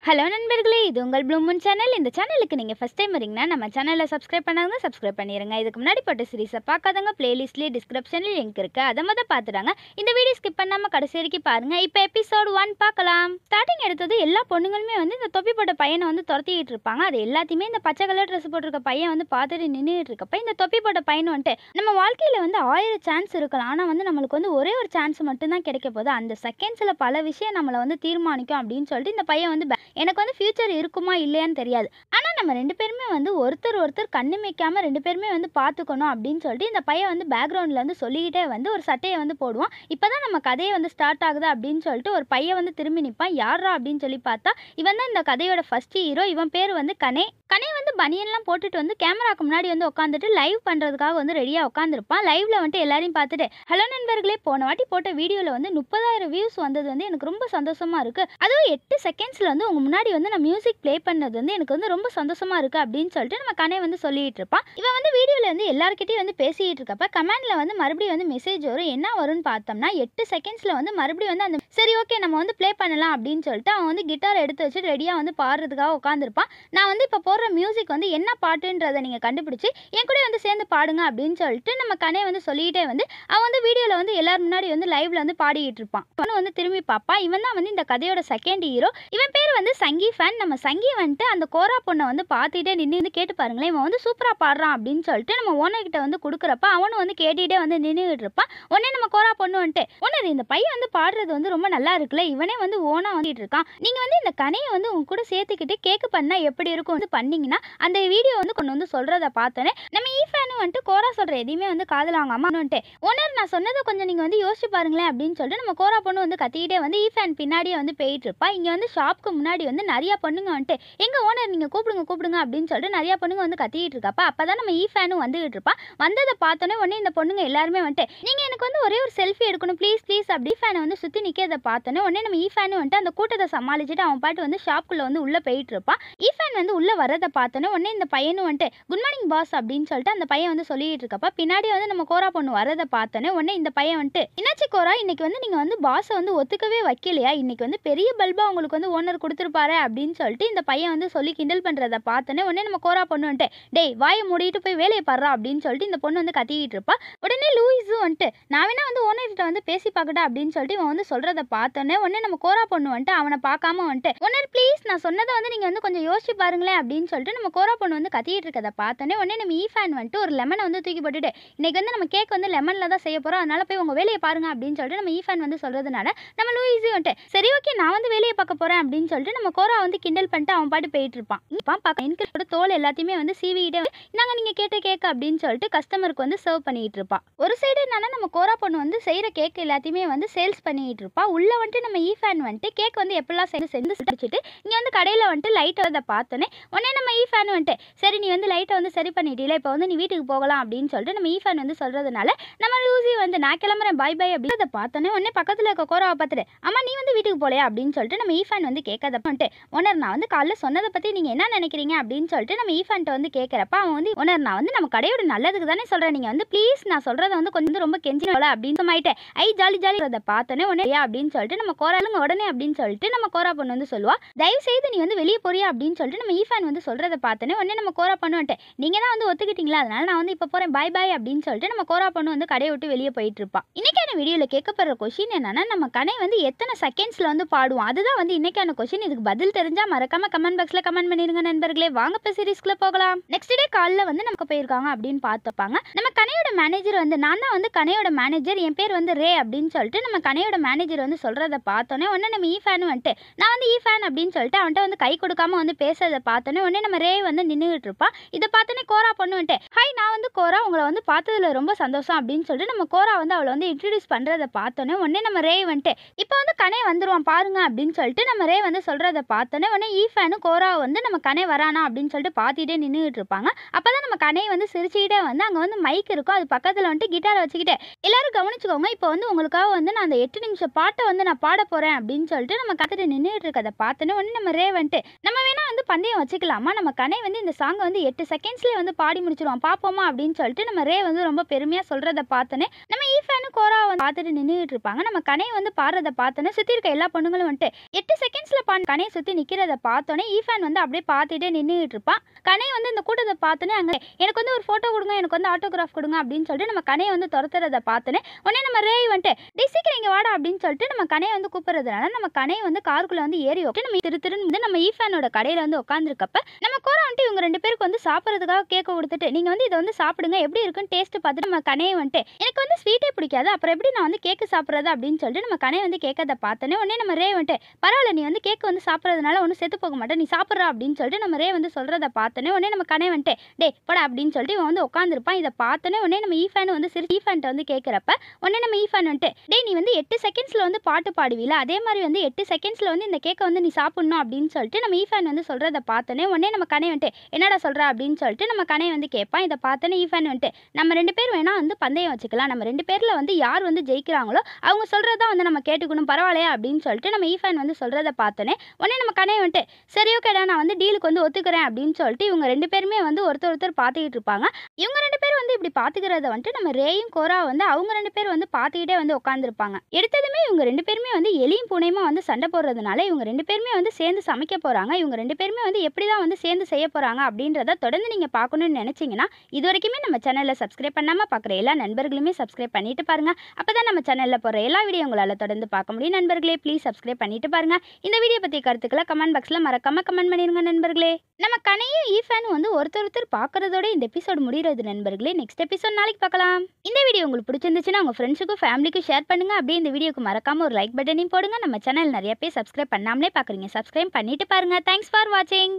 Hello நண்பர்களே, இது உங்கள் ப்ளூ மூன் சேனல். இந்த சேனலுக்கு நீங்கள் ஃபஸ்ட் டைம் வரீங்கன்னா நம்ம சேனலை சப்ஸ்கிரைப் பண்ணாதவங்க சப்ஸ்கிரைப் பண்ணிடுங்க. இதுக்கு முன்னாடி போட்ட சீரிஸை பார்க்காதவங்க பிளேலிஸ்ட்லேயே டிஸ்கிரிப்ஷனில் லிங்க் இருக்குது, அதை மொதல் பார்த்துட்டாங்க. இந்த வீடியோ ஸ்கிப் பண்ணாமல் கடைசி வரைக்கும் பாருங்கள். இப்போ எபிசோட் 1 பார்க்கலாம். ஸ்டார்டிங் எடுத்தது எல்லா பொண்ணுங்களுமே வந்து இந்த தொப்பி போட்ட பையனை வந்து துரத்திக்கிட்டு இருப்பாங்க. அது எல்லாத்தையுமே இந்த பச்சை கலர் ட்ரெஸ் போட்டிருக்க பையன் வந்து பார்த்துட்டு நின்றுட்டு இருக்கப்ப இந்த தொப்பி போட்ட பையன் வந்துட்டு நம்ம வாழ்க்கையில் வந்து 1000 சான்ஸ் இருக்கலாம், ஆனால் வந்து நம்மளுக்கு வந்து ஒரே ஒரு சான்ஸ் மட்டும்தான் கிடைக்க போகுது. அந்த செகண்ட்ஸில் பல விஷயம் நம்மளை வந்து தீர்மானிக்கும் அப்படின்னு சொல்லிட்டு இந்த பையன் வந்து எனக்கு வந்து ஃபியூச்சர் இருக்குமா இல்லையான்னு தெரியாது, ஆனால் நம்ம 2 பேருமே வந்து ஒருத்தர் கண்ணு வைக்காமல் 2 பேருமே வந்து பார்த்துக்கணும் அப்படின்னு சொல்லிட்டு இந்த பையன் வந்து பேக்ரவுண்டில் வந்து சொல்லிக்கிட்டே வந்து ஒரு சட்டையை வந்து போடுவான். இப்போ தான் நம்ம கதையை வந்து ஸ்டார்ட் ஆகுது அப்படின்னு சொல்லிட்டு ஒரு பையன் வந்து திரும்பி நிற்பான். யாரா அப்படின்னு சொல்லி பார்த்தா இவன் தான் இந்த கதையோட ஃபர்ஸ்ட் ஹீரோ. இவன் பேர் வந்து கனே. கனே வந்து பனியன்லாம் போட்டுட்டு வந்து கேமராக்கு முன்னாடி வந்து உட்காந்துட்டு லைவ் பண்ணுறதுக்காக வந்து ரெடியாக உட்காந்துருப்பான். லைவ்ல வந்துட்டு எல்லாரையும் பார்த்துட்டு, ஹலோ நண்பர்களே, போன வாட்டி போட்ட வீடியோவில் வந்து 30,000 வியூஸ் வந்தது வந்து எனக்கு ரொம்ப சந்தோஷமா இருக்கு. அதுவும் 8 செகண்ட்ஸில் வந்து உங்க முன்னாடி வந்து நான் மியூசிக் ப்ளே பண்ணது வந்து எனக்கு வந்து ரொம்ப சந்தோஷமா இருக்கு அப்படின்னு சொல்லிட்டு நம்ம கனே வந்து சொல்லிட்டு இருப்பான். இவன் வந்து வீடியோவில் வந்து எல்லாருக்கிட்டையும் வந்து பேசிட்டு இருக்கப்ப கமெண்ட்ல வந்து மறுபடியும் வந்து மெசேஜ் வரும். என்ன வரும்னு பார்த்தோம்னா 8 செகண்ட்ஸில் வந்து மறுபடியும் வந்து அந்த சரி ஓகே நம்ம வந்து ப்ளே பண்ணலாம் அப்படின்னு சொல்லிட்டு அவன் வந்து கிட்டார் எடுத்து வச்சுட்டு ரெடியாக வந்து பாடுறதுக்காக உட்காந்துருப்பான். நான் வந்து இப்போ போடுற மியூசிக் வந்து என்ன பாட்டுன்றதை நீங்கள் கண்டுபிடிச்சி என் கூட வந்து சேர்ந்து பாடுங்க அப்படின்னு சொல்லிட்டு நம்ம கனே வந்து சொல்லிக்கிட்டே வந்து அவன் வந்து வீடியோவில் வந்து எல்லாரும் முன்னாடி வந்து லைவ்ல வந்து பாடிக்கிட்டு இருப்பான். அவனு வந்து திரும்பி பார்ப்பான். இவன் தான் வந்து இந்த கதையோட செகண்ட் ஹீரோ. இவன் பேர் வந்து சங்கி ஃபேன். நம்ம சங்கி வந்துட்டு அந்த கோரா பொண்ணை வந்து பார்த்துட்டே நின்று கேட்டு பாருங்களேன், இவன் வந்து சூப்பராக பாடுறான் அப்படின்னு சொல்லிட்டு நம்ம ஓனர்கிட்ட வந்து கொடுக்குறப்ப அவனும் வந்து கேட்டுகிட்டே வந்து நின்றுட்டு இருப்பான். உடனே நம்ம கோரா பொண்ணு வந்துட்டு, ஓனர் இந்த பையன் வந்து பாடுறது வந்து ரொம்ப நல்லா இருக்குல்ல, இவனே வந்து ஓனா வந்துட்டு இருக்கான், நீங்கள் வந்து இந்த கனையை வந்து உங்க கூட சேர்த்துக்கிட்டு கேக்கு பண்ணால் எப்படி இருக்கும் வந்து பண்ணீங்கன்னா அந்த வீடியோ வந்து கொண்டு வந்து சொல்கிறத பார்த்தோன்னே நம்ம ஈஃபேனும் வந்துட்டு கோரா சொல்கிற எதையுமே வந்து காதில் வாங்காம வந்துட்டு, ஓனர் நான் சொன்னதை கொஞ்சம் நீங்கள் வந்து யோசிச்சு பாருங்களேன் அப்படின்னு சொல்லிட்டு நம்ம கோரா பொண்ணு வந்து கத்திக்கிட்டே வந்து ஈஃபேன் பின்னாடியே வந்து போயிட்டு இருப்பா. இங்கே வந்து ஷாப்புக்கு முன்னாடி வந்து நிறையா பொண்ணுங்க வந்துட்டு எங்கள் ஓனர் நீங்கள் கூப்பிடுங்க அப்படின்னு சொல்லிட்டு நிறையா பொண்ணுங்க வந்து கத்திக்கிட்டு இருக்கப்பா. அப்போ தான் நம்ம ஈஃபேனும் வந்துகிட்டு இருப்பான். வந்ததை பார்த்தோன்னே உடனே இந்த பொண்ணுங்க எல்லாருமே வந்துட்டு நீங்கள் எனக்கு வந்து ஒரே ஒரு செல்ஃபி எடுக்கணும் ப்ளீஸ் ப்ளீஸ் அப்படி ஈஃபேனை வந்து சுற்றி நிற்கிறத பார்த்தோன்னே உடனே நம்ம ஈஃபேனும் வந்துட்டு அந்த கூட்டத்தை சமாளிச்சுட்டு அவன் பாட்டு வந்து ஷாப்புக்குள்ளே வந்து உள்ளே போயிட்டு இருப்பான். ஈஃபேன் வந்து உள்ளே வரதை பார்த்தோன்னே உடனே இந்த பையனும் வந்துட்டு குட் மார்னிங் பாஸ் அப்படின்னு சொல்லிட்டு அந்த பையன் வந்து சொல்லிட்டு இருக்கப்பா. பின்னாடி வந்து நம்ம கோரா பொண்ணு வரதை பார்த்தோன்னே உடனே இந்த பையன் வந்துட்டு, என்னாச்சு கோரா, இன்னைக்கு வந்து நீங்கள் வந்து பாஸை வந்து ஒத்துக்கவே வைக்கலையா, இன்னைக்கு வந்து பெரிய பல்பா உங்களுக்கு வந்து ஓனர் கொடுத்துருப்பாரு அப்படின்னு சொல்லிட்டு இந்த பையன் வந்து சொல்லி கிண்டல் பண்ணுறதை பார்த்தோன்னே உடனே நம்ம கோரா பொண்ணு வந்துட்டு, டேய் வாயை மூடிட்டு போய் வேலையை பாடுறா அப்படின்னு சொல்லிட்டு இந்த பொண்ணு வந்து கத்திக்கிட்டு இருப்பா. உடனே லூயிஸும் வந்துட்டு நான் வேணா வந்து ஓனர்கிட்ட வந்து பேசி பார்க்கட்டா அப்படின்னு சொல்லிட்டு இவன் வந்து சொல்கிறத பார்த்தோன்னே உடனே நம்ம கோரா பொண்ணு வந்துட்டு அவனை பார்க்காம வந்துட்டு, ஓனர் ப்ளீஸ் நான் சொன்னதை வந்து நீங்கள் வந்து கொஞ்சம் யோசிச்சு பாருங்களேன் அப்படின்னு சொல்லிட்டு நம்ம கோரா பொண்ணு வந்து கத்திக்கிட்டு இருக்கதை பார்த்தோன்னே உடனே நம்ம ஈஃபேன் வந்துட்டு ஒரு லெமனை வந்து தூக்கி போட்டுட்டு, இன்னைக்கு வந்து நம்ம கேக் வந்து லெமனில் தான் செய்ய போகிறோம், அதனால போய் உங்கள் வேலையை பாருங்க அப்படின்னு சொல்லிட்டு நம்ம ஈஃபேன் வந்து சொல்கிறதுனால நம்ம லூயிஸும் வந்துட்டு சரி ஓகே நான் வந்து வேலையை பார்க்க போகிறேன் அப்படின்னு சொல்லிட்டு நம்ம கோரா வந்து கிண்டல் பண்ணிட்டு அவன் பாட்டு போயிட்டு இருப்பான். பார்க்க தோல் எல்லாத்தையுமே வந்து சீவிக்கிட்டே நாங்கள் நீங்கள் கேட்ட கேக் அப்படின்னு சொல்லிட்டு கஸ்டமருக்கு வந்து சர்வ் பண்ணிட்டு இருப்பா. ஒரு சைடு என்னன்னா நம்ம கோரா பொண்ணு வந்து செய்கிற கேக் எல்லாத்தையுமே வந்து சேல்ஸ் பண்ணிட்டு இருப்பா. உள்ள வந்துட்டு நம்ம ஈஃபேன் வந்துட்டு கேக் வந்து எப்படிலாம் செஞ்சு வச்சுட்டு இங்கே வந்து கடையில் வந்துட்டு லைட் வரதை பார்த்தோன்னே உடனே நம்ம ஈஃபேன் வந்துட்டு சரி நீ வந்து லைட்டை வந்து சரி பண்ணிட்டீல, இப்போ வந்து நீ வீட்டுக்கு போகலாம் அப்படின்னு சொல்லிட்டு நம்ம ஈஃபேன் வந்து சொல்கிறதுனால நம்ம லூசி வந்து நான் கிளம்புறேன் பை பை அப்படின்னு அதை பார்த்தோன்னே உடனே பக்கத்தில் இருக்க கோராவை பார்த்துட்டு, அம்மா நீ வந்து வீட்டுக்கு போகலையா அப்படின்னு சொல்லிட்டு நம்ம ஈஃபேன் வந்து கேட்காத வந்துட்டு, ஓனர் நான் வந்து காலைல சொன்னதை பற்றி நீங்கள் என்ன நினைக்கிறீங்க அப்படின்னு சொல்லிட்டு நம்ம ஈஃபேன்ட்ட வந்து கேட்குறப்ப அவன் வந்து, ஓனர் நான் வந்து நம்ம கடையோட நல்லதுக்கு தானே சொல்கிறேன், நீங்கள் வந்து ப்ளீஸ் நான் சொல்கிறத வந்து கொஞ்சம் ரொம்ப கெஞ்சினோல அப்படின்னு சொல்லிட்டு ஐ ஜாலி ஜாலி அதை பார்த்தோன்னே உடனே அப்படின்னு சொல்லிட்டு நம்ம கோராலுங்க உடனே அப்படின்னு சொல்லிட்டு நம்ம கோரா பொண்ணு வந்து சொல்லுவா, தயவு செய்து நீ வந்து வெளியே போறியா அப்படின்னு சொல்லிட்டு நம்ம ஈஃபேன் வந்து சொல்கிறத பார்த்தோன்னே உடனே நம்ம கோரா பொண்ணு வந்துட்டு நீங்கள் தான் வந்து ஒத்துக்கிட்டீங்களா, அதனால நான் வந்து இப்போ போகிறேன் பை பை அப்படின்னு சொல்லிட்டு நம்ம கோரா பொண்ணு வந்து கடையை விட்டு வெளியே போயிட்டு இருப்பா. இன்னைக்கான வீடியோவில் கேட்கப்படுற கொஸ்டின் என்னன்னா நம்ம கனை வந்து எத்தனை செகண்ட்ஸில் வந்து பாடுவோம், அதுதான் வந்து இன்னைக்கான கொஸ்டின். இதுக்கு பதில் தெரிஞ்சால் மறக்காம கமெண்ட் பாக்ஸில் கமெண்ட் பண்ணிருங்க நண்பர்களே. வாங்க இப்போ சீரிஸ்க்குள்ள போகலாம். நெக்ஸ்ட் டே காலைல வந்து நமக்கு போயிருக்காங்க அப்படின்னு பார்த்துப்பாங்க. நம்ம கனையோட மேனேஜர் வந்து நான் தான் வந்து கனையோட மேனேஜர், என் பேர் வந்து ரே அப்படின்னு சொல்லிட்டு நம்ம கனையோட மேனேஜர் வந்து சொல்கிறத பார்த்தோன்னே உடனே நம்ம ஈஃபேன் வந்துட்டு நான் வந்து ஈஃபேன் அப்படின்னு சொல்லிட்டு அவன்கிட்ட வந்து கை கொடுக்காம வந்து பேசுறதை பார்த்தோன்னே உடனே நம்ம ரே வந்து நின்றுட்டு இருப்பா. இதை பார்த்தோன்னே கோரா பொண்ணு வந்துட்டு ஹாய் நான் வந்து கோரா, உங்களை வந்து பார்த்ததுல ரொம்ப சந்தோஷம் அப்படின்னு சொல்லிட்டு நம்ம கோரா வந்து அவளை வந்து இன்ட்ரடியூஸ் பண்ணுறதை பார்த்தோன்னே உடனே நம்ம ரே வந்துட்டு இப்போ வந்து கனே வந்துருவான் பாருங்க அப்படின்னு சொல்லிட்டு நம்ம ரே வந்து சொல்கிறத பார்த்தோன்னே உடனே ஈஃபேனும் கோரா வந்து நம்ம கனே வரானா அப்படின்னு சொல்லிட்டு பார்த்துட்டே நின்றுட்டு இருப்பாங்க. அப்போ தான் நம்ம கனே வந்து சிரிச்சுக்கிட்டே வந்து அங்கே வந்து மைக் இருக்கும், அது பக்கத்தில் வந்துட்டு கிட்டாரை வச்சுக்கிட்டே எல்லாரும் கவனிச்சுக்கோங்க, இப்போ வந்து உங்களுக்காக வந்து நான் அந்த 8 நிமிஷம் பாட்டை வந்து நான் பாட போகிறேன் அப்படின்னு சொல்லிட்டு நம்ம கற்றுட்டு நின்றுட்டு இருக்கதை பார்த்தோன்னே உடனே நம்ம ரே வந்துட்டு நம்ம வேணா வந்து வந்து பந்தயம் வச்சுக்கலாமா, நம்ம கனை வந்து இந்த சாங்கை வந்து 8 செகண்ட்ஸ்லேயே வந்து பாடி முடிச்சிருவான், பார்ப்போமா அப்படின்னு சொல்லிட்டு நம்ம ரே வந்து ரொம்ப பெருமையாக சொல்கிறத பார்த்தோன்னே நம்ம ஈஃபானும் கோரா வந்து பார்த்துட்டு நின்றுட்டு இருப்பாங்க. நம்ம கனை வந்து பாடுறத பார்த்தோன்னே சுற்றி இருக்க எல்லா பொண்ணுங்களும் வந்துட்டு 8 செகண்ட்ஸில் கனையை சுற்றி நிற்கிறத பார்த்தோன்னே ஈஃபான் வந்து அப்படியே பார்த்துட்டே நின்றுட்டு இருப்பான். கனை வந்து இந்த கூட்டத்தை பார்த்தோன்னே அங்கே எனக்கு வந்து ஒரு ஃபோட்டோ கொடுங்க, எனக்கு வந்து ஆட்டோகிராஃப் கொடுங்க அப்படின்னு சொல்லிட்டு நம்ம கனையை வந்து துரத்துறத பார்த்தோன்னே உடனே நம்ம ரே வந்துட்டு டே சீக்கிரம் இங்கே வாடா அப்படின்னு சொல்லிட்டு நம்ம கனையை வந்து கூப்பிட்றதுனால நம்ம கனையை வந்து காருக்குள்ளே வந்து ஏறி விட்டு நம்ம திருன்னு வந்து நம்ம ஈஃபானோட கடையில் வந்து உட்காந்துருக்கப்ப நம்ம கோரா வந்துட்டு இவங்க 2 பேருக்கு வந்து சாப்பிட்றதுக்காக கேட்க கொடுத்துட்டு நீங்கள் வந்து இதை வந்து சாப்பிடுங்க, எப்படி இருக்குன்னு டேஸ்ட்டு பார்த்துட்டு நம்ம கனையை வந்துட்டு எனக்கு வந்து ஸ்வீட்டே பிடிக்காது, அப்புறம் எப்படி நான் வந்து கேக்கு சாப்பிட்றது அப்படின்னு சொல்லிட்டு நம்ம கனையை வந்து கேட்கறத பார்த்தோன்னே உடனே நம்ம ரே வந்துட்டு பரவாயில்ல, நீ வந்து கேக்கு வந்து சாப்பிட்றதுனால ஒன்றும் செத்து போக மாட்டேன், நீ சாப்பிட்றா அப்படின்னு சொல்லிட்டு நம்ம ரே வந்து சொல்கிறத பார்த்தோன்னே உடனே நம்ம கனை வந்துட்டு டே போடா அப்படின்னு சொல்லிட்டு இவன் வந்து உட்காந்துருப்பான். இதை பார்த்தோன்னே உடனே நம்ம ஈஃபான் வந்து சிறு ஈஃபான்ட்ட வந்து கேட்குறப்ப உடனே நம்ம ஈஃபான் வந்துட்டு டே நீ வந்து 8 செகண்ட்ஸில் வந்து பாட்டு பாடுவீல, அதே மாதிரி வந்து 8 செகண்ட்ஸில் வந்து இந்த கேக்கை வந்து நீ சாப்பிட்ணும் அப்படின்னு சொல்லிட்டு நம்ம ஈஃபான் வந்து சொல்கிறத பார்த்தோன்னே உடனே நம்ம கனை வந்துட்டு என்னடா சொல்கிறா அப்படின்னு சொல்லிட்டு நம்ம கனை வந்து கேட்பான். இதை பார்த்தோன்னே ஈஃபான் வந்துட்டு நம்ம 2 பேர் வேணா வந்து பந்தயம் வச்சுக்கலாம், நம்ம 2 பேரில் வந்து யார் வந்து ஜெயிக்கிறாங்களோ அவங்க சொல்கிறதா வந்து நம்ம கேட்டுக்கணும், பரவாயில்லையா அப்படின்னு சொல்லிட்டு நம்ம ஈஃபான் வந்து சொல்கிறத பார்த்தோன்னே உடனே நம்ம கனை வந்துட்டு சரி ஓகேடா நான் வந்து டீலுக்கு வந்து ஒத்துக்கிறேன் அப்படின்னு சொல்லிட்டு இவங்க 2 பேருமே வந்து ஒருத்தர் பார்த்துக்கிட்டு இருப்பாங்க. இவங்க 2 பேர் வந்து இப்படி பார்த்துக்கிறத வந்துட்டு நம்ம ரேயும் கோரா வந்து அவங்க 2 பேர் வந்து பார்த்துக்கிட்டே வந்து உட்காந்துருப்பாங்க. எடுத்ததுமே இவங்க 2 பேருமே வந்து எலியும் பூனையுமா வந்து சண்டை போடுறதுனால இவங்க 2 பேருமே வந்து சேர்ந்து சமைக்க போகிறாங்க. இவங்க 2 பேருமே வந்து எப்படி தான் வந்து சேர்ந்து செய்ய போகிறாங்க அப்படின்றத தொடர்ந்து நீங்கள் பார்க்கணும்னு நினச்சிங்கன்னா இது வரைக்குமே நம்ம சேனலில் சப்ஸ்கிரைப் பண்ணாமல் பார்க்குற எல்லா நண்பர்களுமே சப்ஸ்கிரைப் பண்ணிட்டு பாருங்க. அப்போ தான் நம்ம சேனலில் போகிற எல்லா வீடியோ உங்களால் தொடர்ந்து பார்க்க முடியும். நண்பர்களே ப்ளீஸ் சப்ஸ்கிரைப் பண்ணிட்டு பாருங்க. இந்த வீடியோ பற்றி கருத்துக்களை கமெண்ட் பாக்ஸில் மறக்காம கமெண்ட் பண்ணிருங்க நண்பர்களே. நம்ம கனையும் ஈஃபானும் வந்து ஒருத்தர் பார்க்குறதோட இந்த எபிசோடு முடிகிறது நண்பர்களே. நெக்ஸ்ட் எபிசோட் நாளைக்கு பார்க்கலாம். இந்த வீடியோ உங்களுக்கு பிடிச்சிருந்துச்சுன்னா உங்கள் ஃப்ரெண்ட்ஸுக்கும் ஃபேமிலிக்கும் ஷேர் பண்ணுங்க. அப்படியே இந்த வீடியோக்கு மறக்காம ஒரு லைக் பட்டனையும் போடுங்க. நம்ம சேனல் நிறைய பேர் சப்ஸ்கிரைப் பண்ணாமலே பார்க்குறீங்க, சப்ஸ்கிரைப் பண்ணிட்டு பாருங்க. தேங்க்ஸ் ஃபார் வாட்சிங்.